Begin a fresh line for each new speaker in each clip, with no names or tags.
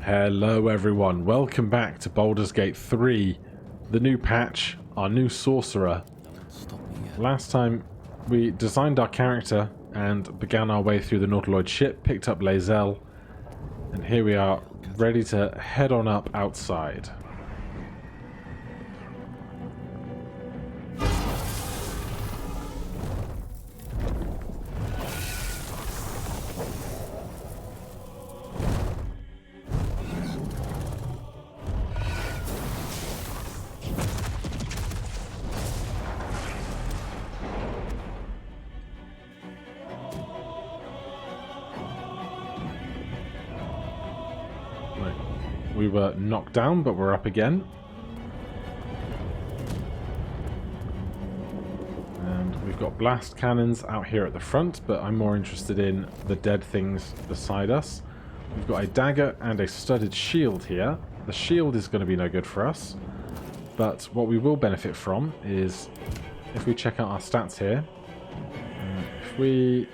Hello everyone, welcome back to Baldur's Gate 3, the new patch, our new Sorcerer. Last time we designed our character and began our way through the nautiloid ship, picked up Lae'zel, and here we are, ready to head on up outside. We were knocked down, but we're up again. And we've got blast cannons out here at the front, but I'm more interested in the dead things beside us. We've got a dagger and a studded shield here. The shield is going to be no good for us, but what we will benefit from is if we check out our stats here. If we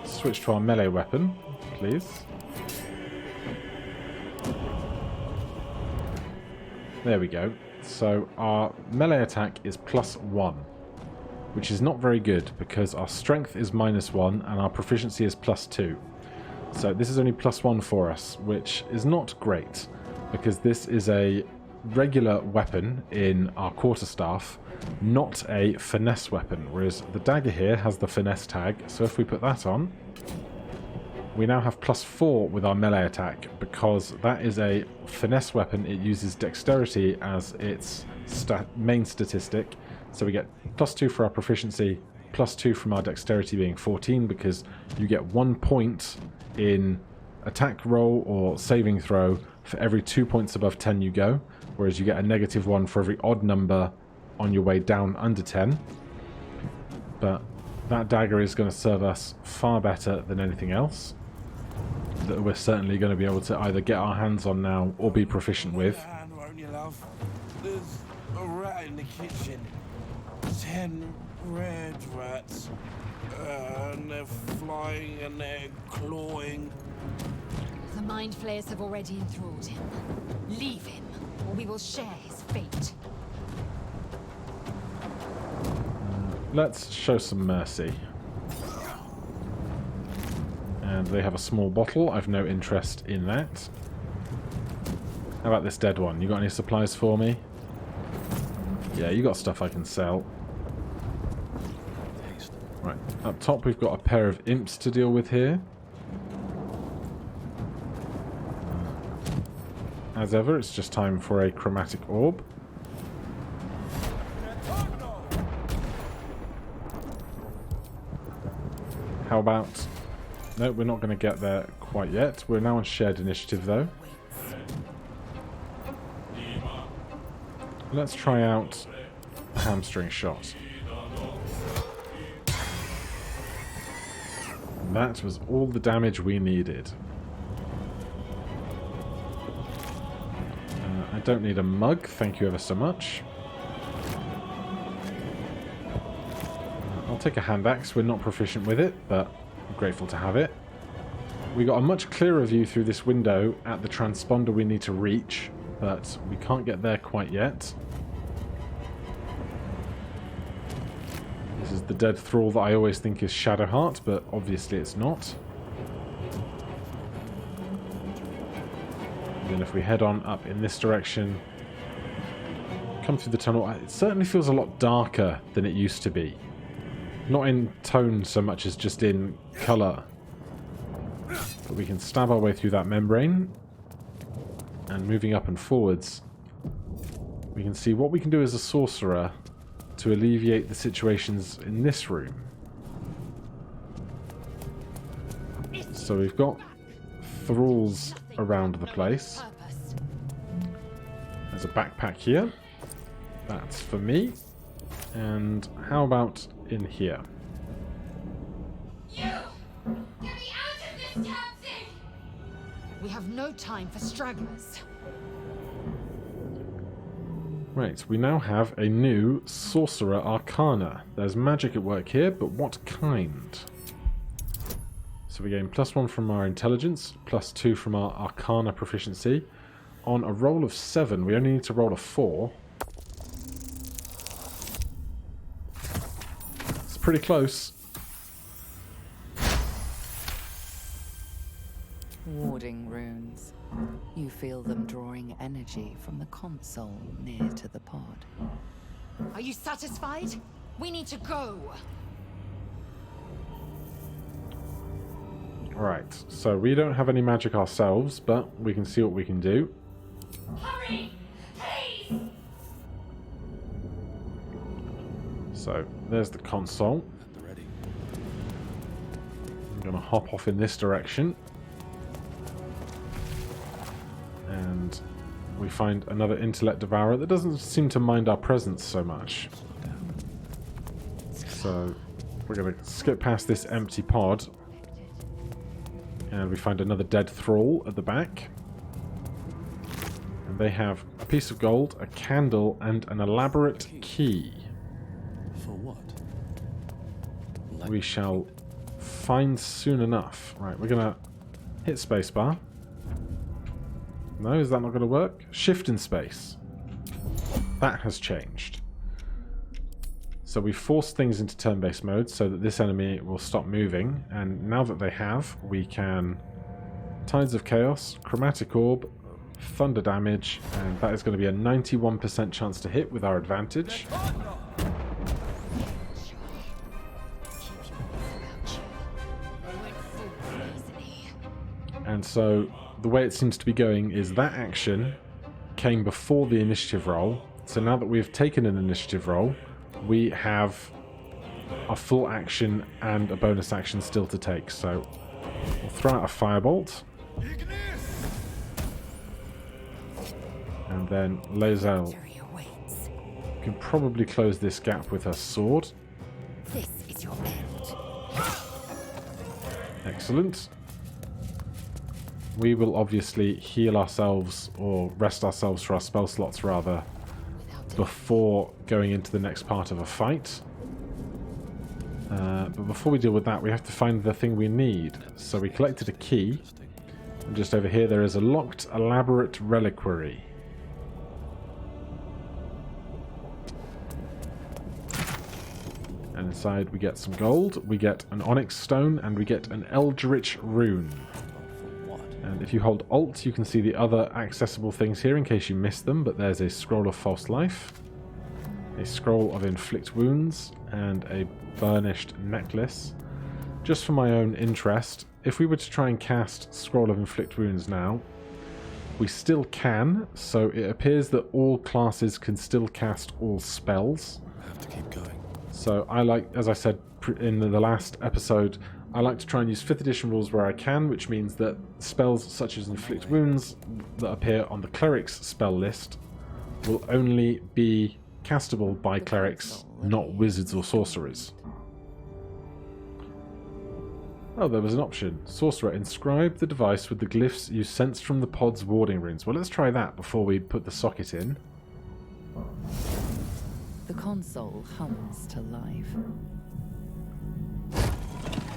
switch to our melee weapon, please. There we go. So our melee attack is +1, which is not very good because our strength is -1 and our proficiency is +2. So this is only +1 for us, which is not great because this is a regular weapon in our quarterstaff, not a finesse weapon, whereas the dagger here has the finesse tag. So if we put that on, we now have +4 with our melee attack because that is a finesse weapon. It uses dexterity as its main statistic. So we get +2 for our proficiency, +2 from our dexterity being 14 because you get 1 point in attack roll or saving throw for every 2 points above 10 you go, whereas you get a -1 for every odd number on your way down under 10. But that dagger is going to serve us far better than anything else that we're certainly going to be able to either get our hands on now or be proficient with.
There's a rat in the kitchen. 10 red rats. And they're flying and they're clawing.
The mind flayers have already enthralled him. Leave him, or we will share his fate.
Let's show some mercy. And they have a small bottle. I've no interest in that. How about this dead one? You got any supplies for me? Yeah, you got stuff I can sell. Right, up top we've got a pair of imps to deal with here. As ever, it's just time for a chromatic orb. How about... No, we're not going to get there quite yet. We're now on shared initiative, though. Let's try out a hamstring shot. That was all the damage we needed. I don't need a mug, thank you ever so much. I'll take a hand axe. We're not proficient with it, but I'm grateful to have it. We got a much clearer view through this window at the transponder we need to reach, but we can't get there quite yet. This is the dead thrall that I always think is Shadowheart, but obviously it's not. And then if we head on up in this direction, come through the tunnel, it certainly feels a lot darker than it used to be. Not in tone so much as just in colour. But we can stab our way through that membrane. And moving up and forwards, we can see what we can do as a sorcerer to alleviate the situations in this room. So we've got thralls around the place. There's a backpack here. That's for me. And how about in here?
You! Get me out of this taxi! We have no time for stragglers.
Right, we now have a new Sorcerer Arcana. There's magic at work here, but what kind? So we gain +1 from our intelligence, +2 from our Arcana proficiency. On a roll of 7, we only need to roll a 4. It's pretty close.
Warding runes. You feel them drawing energy from the console near to the pod.
Are you satisfied? We need to go.
Right, so we don't have any magic ourselves, but we can see what we can do.
Hurry! Please!
So, there's the console.
At the ready.
I'm going to hop off in this direction. And we find another intellect devourer that doesn't seem to mind our presence so much. So, we're going to skip past this empty pod. And we find another dead thrall at the back. And they have a piece of gold, a candle, and an elaborate key.
For what?
We shall find soon enough. Right, we're going to hit spacebar. No, is that not going to work? Shift in space. That has changed. So we force things into turn-based mode so that this enemy will stop moving. And now that they have, we can Tides of Chaos, Chromatic Orb, Thunder Damage, and that is going to be a 91% chance to hit with our advantage. And so the way it seems to be going is that action came before the initiative roll. So now that we've taken an initiative roll, we have a full action and a bonus action still to take. So we'll throw out a firebolt. And then Lae'zel can probably close this gap with her sword.
This is your end.
Excellent. We will obviously heal ourselves, or rest ourselves for our spell slots rather, before going into the next part of a fight. But before we deal with that, we have to find the thing we need. So we collected a key, and just over here there is a locked, elaborate reliquary. And inside we get some gold, we get an onyx stone, and we get an eldritch rune. And if you hold Alt, you can see the other accessible things here in case you missed them, but there's a Scroll of False Life, a Scroll of Inflict Wounds, and a burnished necklace. Just for my own interest, if we were to try and cast Scroll of Inflict Wounds now, we still can, so it appears that all classes can still cast all spells.
I have to keep going.
So I like, as I said in the last episode, I like to try and use 5th edition rules where I can, which means that spells such as Inflict Wounds that appear on the cleric's spell list will only be castable by clerics, not wizards or sorcerers. Oh, there was an option. Sorcerer, inscribe the device with the glyphs you sensed from the pod's warding runes. Well, let's try that before we put the socket in.
The console hums to life.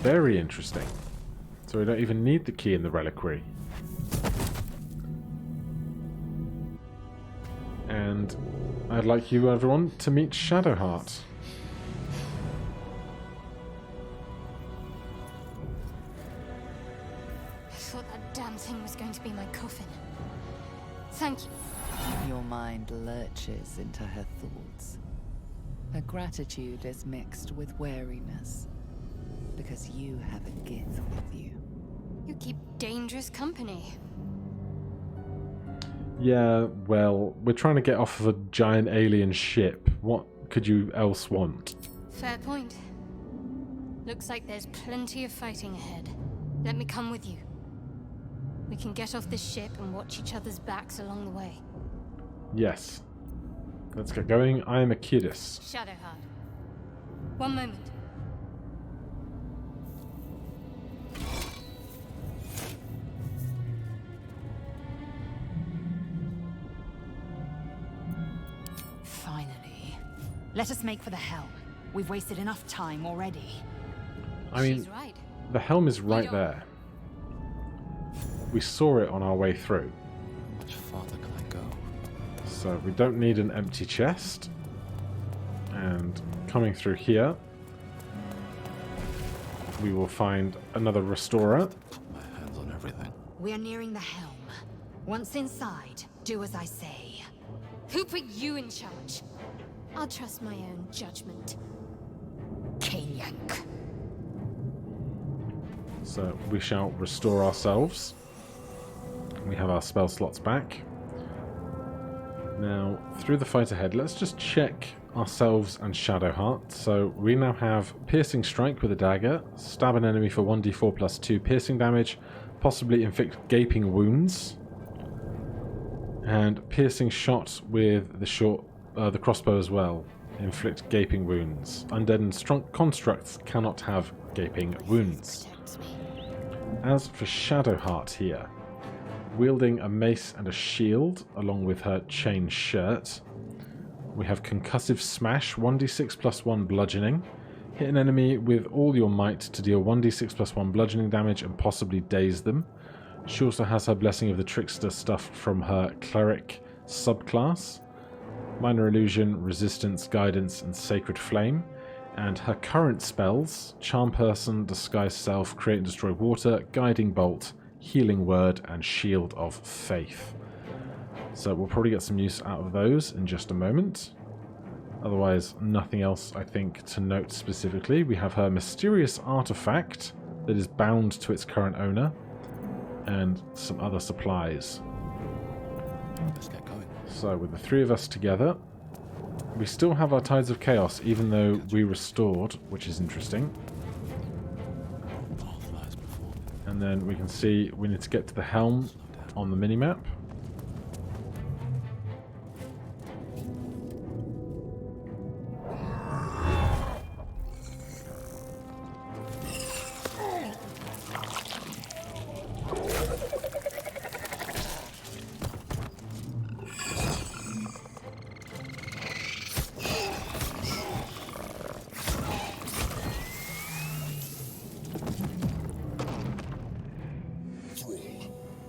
Very interesting. So we don't even need the key in the reliquary. And I'd like you, everyone, to meet Shadowheart.
I thought that damn thing was going to be my coffin. Thank you.
Your mind lurches into her thoughts. Her gratitude is mixed with wariness, because you have a gift with you.
You keep dangerous company.
Yeah, well, we're trying to get off of a giant alien ship. What could you else want?
Fair point. Looks like there's plenty of fighting ahead. Let me come with you. We can get off this ship and watch each other's backs along the way.
Yes. Let's get going. I am Achilles.
Shadowheart. One moment. Finally. Let us make for the helm. We've wasted enough time already.
I mean,
She's right.
the helm is right there. We saw it on our way through.
Much farther can I go?
So we don't need an empty chest. And coming through here, we will find another restorer.
My hands on everything.
We're nearing the helm. Once inside, do as I say.
Who put you in charge? I'll trust my own judgment.
Kanyank.
So we shall restore ourselves. We have our spell slots back. Now, through the fight ahead, let's just check ourselves and Shadowheart. So we now have Piercing Strike with a dagger, stab an enemy for 1d4 plus 2 piercing damage, possibly inflict gaping wounds, and Piercing Shot with the crossbow as well, inflict gaping wounds. Undead and strong constructs cannot have gaping wounds. As for Shadowheart here, wielding a mace and a shield, along with her chain shirt, we have Concussive Smash, 1d6 plus 1 bludgeoning. Hit an enemy with all your might to deal 1d6 plus 1 bludgeoning damage and possibly daze them. She also has her Blessing of the Trickster stuff from her Cleric subclass. Minor Illusion, Resistance, Guidance, and Sacred Flame. And her current spells, Charm Person, Disguise Self, Create and Destroy Water, Guiding Bolt, Healing Word, and Shield of Faith. So we'll probably get some use out of those in just a moment. Otherwise, nothing else, I think, to note specifically. We have her Mysterious Artifact that is bound to its current owner, and some other supplies.
Let's get going.
So with the three of us together, we still have our Tides of Chaos, even though we restored, which is interesting.
Path lies before me.
And then we can see we need to get to the helm on the minimap.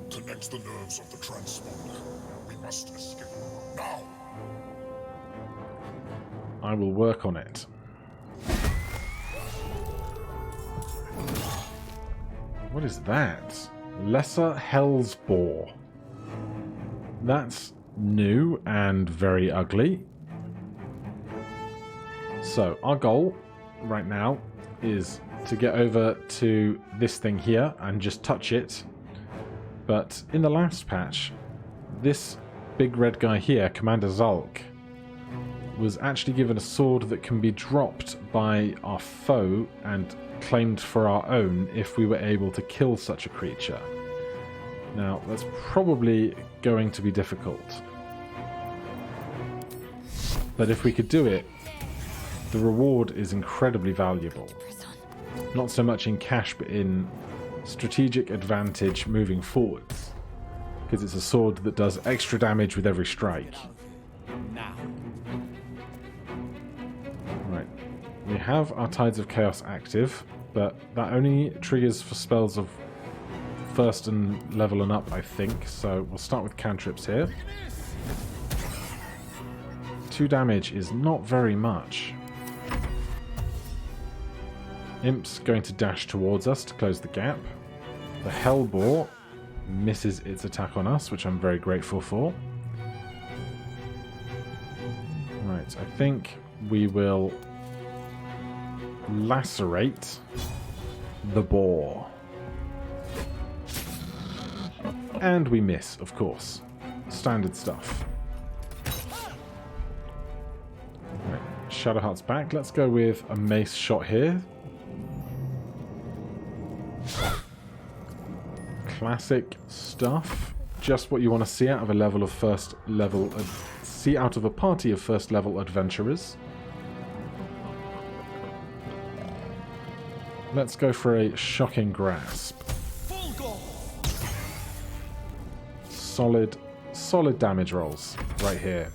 Connect the nerves of the transponder. We must escape now.
I will work on it. What is that? Lesser Hellsboar. That's new and very ugly. So our goal right now is to get over to this thing here and just touch it. But in the last patch, this big red guy here, Commander Zulk, was actually given a sword that can be dropped by our foe and claimed for our own if we were able to kill such a creature. Now, that's probably going to be difficult. But if we could do it, the reward is incredibly valuable. Not so much in cash, but in strategic advantage moving forwards. Because it's a sword that does extra damage with every strike.
Now.
Right. We have our Tides of Chaos active, but that only triggers for spells of first and level and up, I think. So we'll start with cantrips here. 2 damage is not very much. Imp's going to dash towards us to close the gap. The Hellsboar misses its attack on us, which I'm very grateful for. Right, I think we will lacerate the boar. And we miss, of course. Standard stuff. Right, Shadowheart's back. Let's go with a mace shot here. Classic stuff. Just what you want to see out of a level of first level. See out of a party of first level adventurers. Let's go for a shocking grasp. Solid damage rolls right here.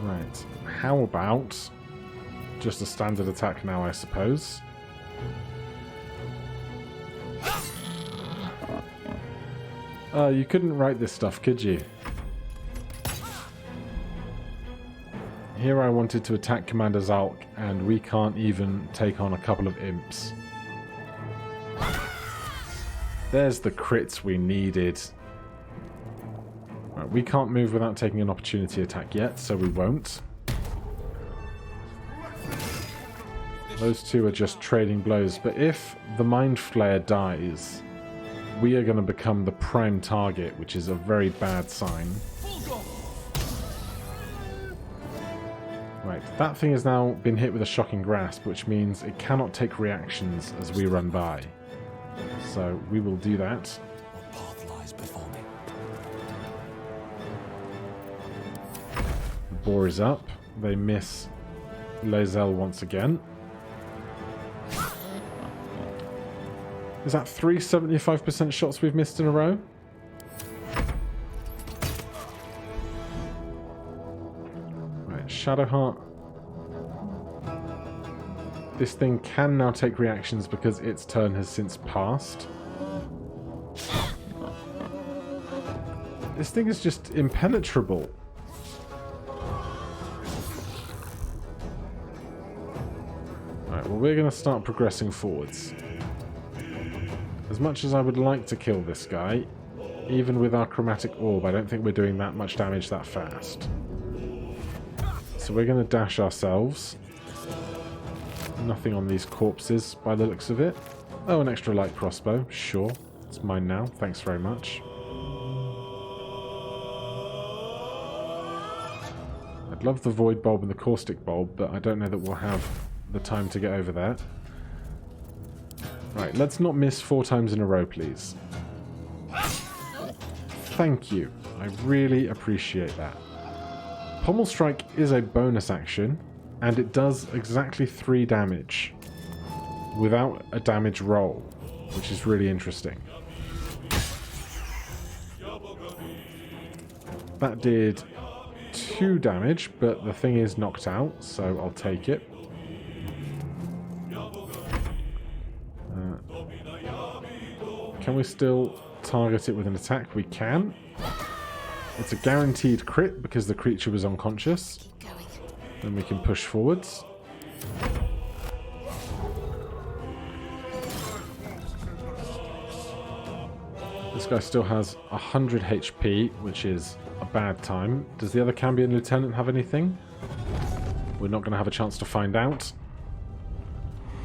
Right. How about just a standard attack now, I suppose. You couldn't write this stuff, could you? Here I wanted to attack Commander Zalk, and we can't even take on a couple of imps. There's the crits we needed. Right, we can't move without taking an opportunity attack yet, so we won't. Those two are just trading blows, but if the Mind Flayer dies, we are going to become the prime target, which is a very bad sign. Right, that thing has now been hit with a shocking grasp, which means it cannot take reactions as we run by. So we will do that.
Path lies before me.
The boar is up. They miss Lae'zel once again. Is that 3 75% shots we've missed in a row? Right, Shadowheart. This thing can now take reactions because its turn has since passed. This thing is just impenetrable. Right, well, we're going to start progressing forwards. As much as I would like to kill this guy, even with our chromatic orb, I don't think we're doing that much damage that fast. So we're going to dash ourselves. Nothing on these corpses by the looks of it. Oh, an extra light crossbow. Sure. It's mine now. Thanks very much. I'd love the void bulb and the caustic bulb, but I don't know that we'll have the time to get over there. Right, let's not miss 4 times in a row, please. Thank you. I really appreciate that. Pommel Strike is a bonus action, and it does exactly 3 damage without a damage roll, which is really interesting. That did 2 damage, but the thing is knocked out, so I'll take it. Can we still target it with an attack? We can. It's a guaranteed crit because the creature was unconscious. Then we can push forwards. This guy still has 100 HP, which is a bad time. Does the other Cambion Lieutenant have anything? We're not going to have a chance to find out.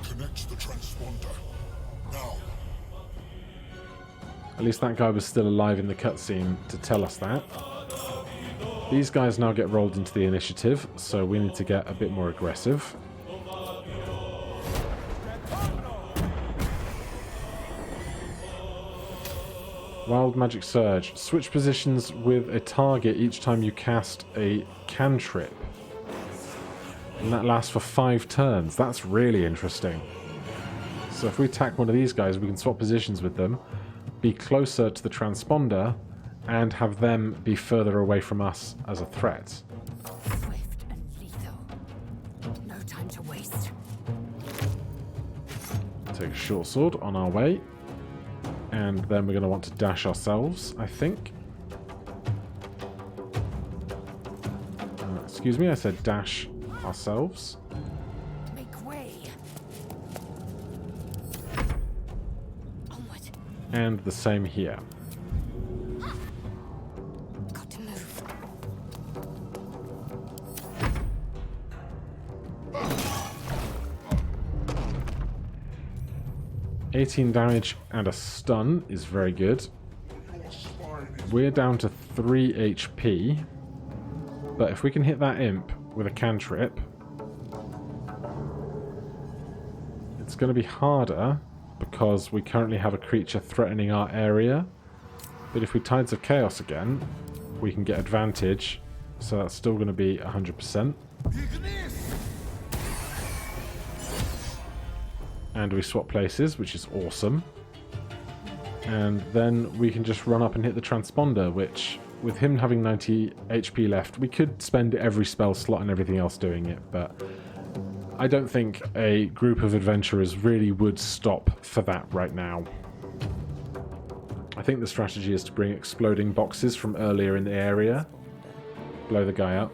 Connect the transponder. Now.
At least that guy was still alive in the cutscene to tell us that. These guys now get rolled into the initiative, so we need to get a bit more aggressive. Wild Magic Surge. Switch positions with a target each time you cast a cantrip. And that lasts for 5 turns. That's really interesting. So if we attack one of these guys, we can swap positions with them, be closer to the transponder, and have them be further away from us as a threat.
Swift and lethal. No time to waste.
Take a short sword on our way. And then we're going to want to dash ourselves, I think. Excuse me, I said dash ourselves.
Make way. Onward.
And the same here.
Got to move.
18 damage and a stun is very good. We're down to 3 HP. But if we can hit that imp with a cantrip, it's going to be harder because we currently have a creature threatening our area. But if we Tides of Chaos again, we can get advantage. So that's still going to be 100%. And we swap places, which is awesome. And then we can just run up and hit the transponder, which, with him having 90 HP left, we could spend every spell slot and everything else doing it, but I don't think a group of adventurers really would stop for that right now. I think the strategy is to bring exploding boxes from earlier in the area, blow the guy up.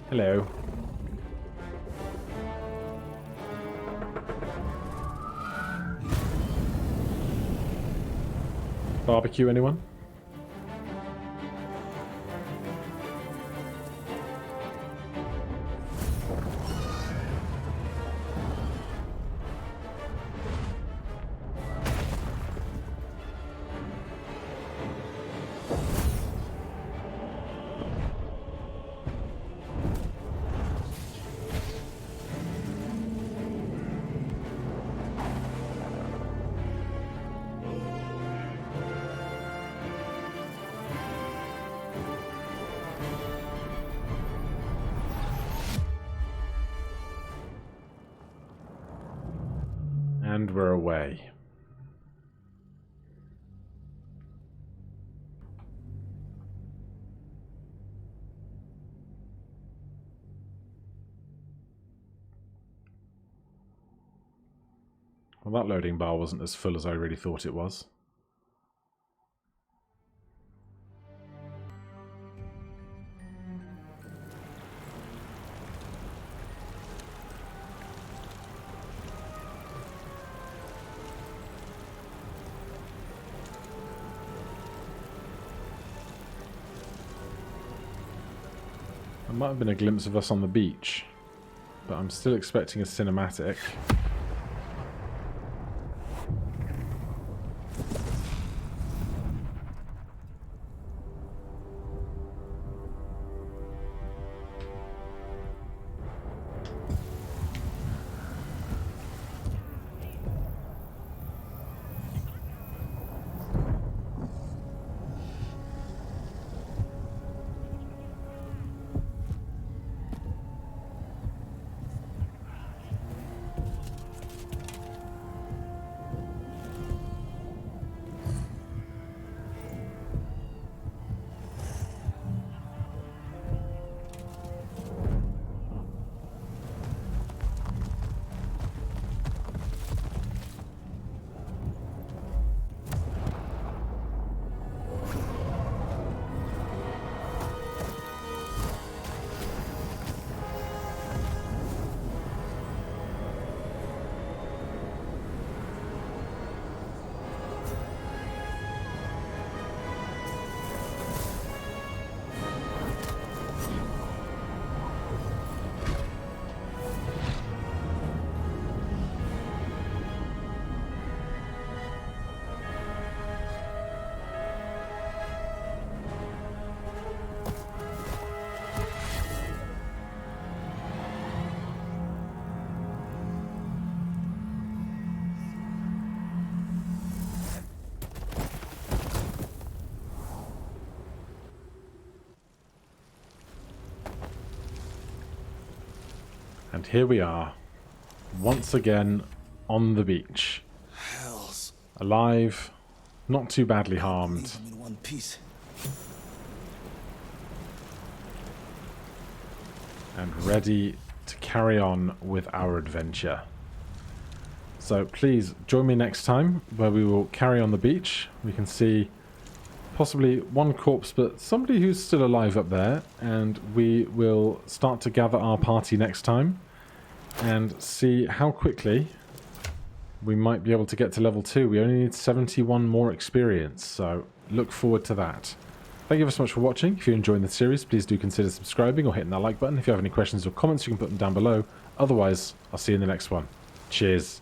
Hello. Barbecue, anyone? And we're away. Well, that loading bar wasn't as full as I really thought it was. There might have been a glimpse of us on the beach, but I'm still expecting a cinematic. And here we are, once again on the beach.
Hells.
Alive, not too badly harmed.
Leave them in one piece.
And ready to carry on with our adventure. So please join me next time where we will carry on the beach. We can see possibly one corpse, but somebody who's still alive up there, and we will start to gather our party next time and see how quickly we might be able to get to level 2. We only need 71 more experience, so look forward to that. Thank you very much for watching. If you're enjoying the series, please do consider subscribing or hitting that like button. If you have any questions or comments, you can put them down below. Otherwise, I'll see you in the next one. Cheers.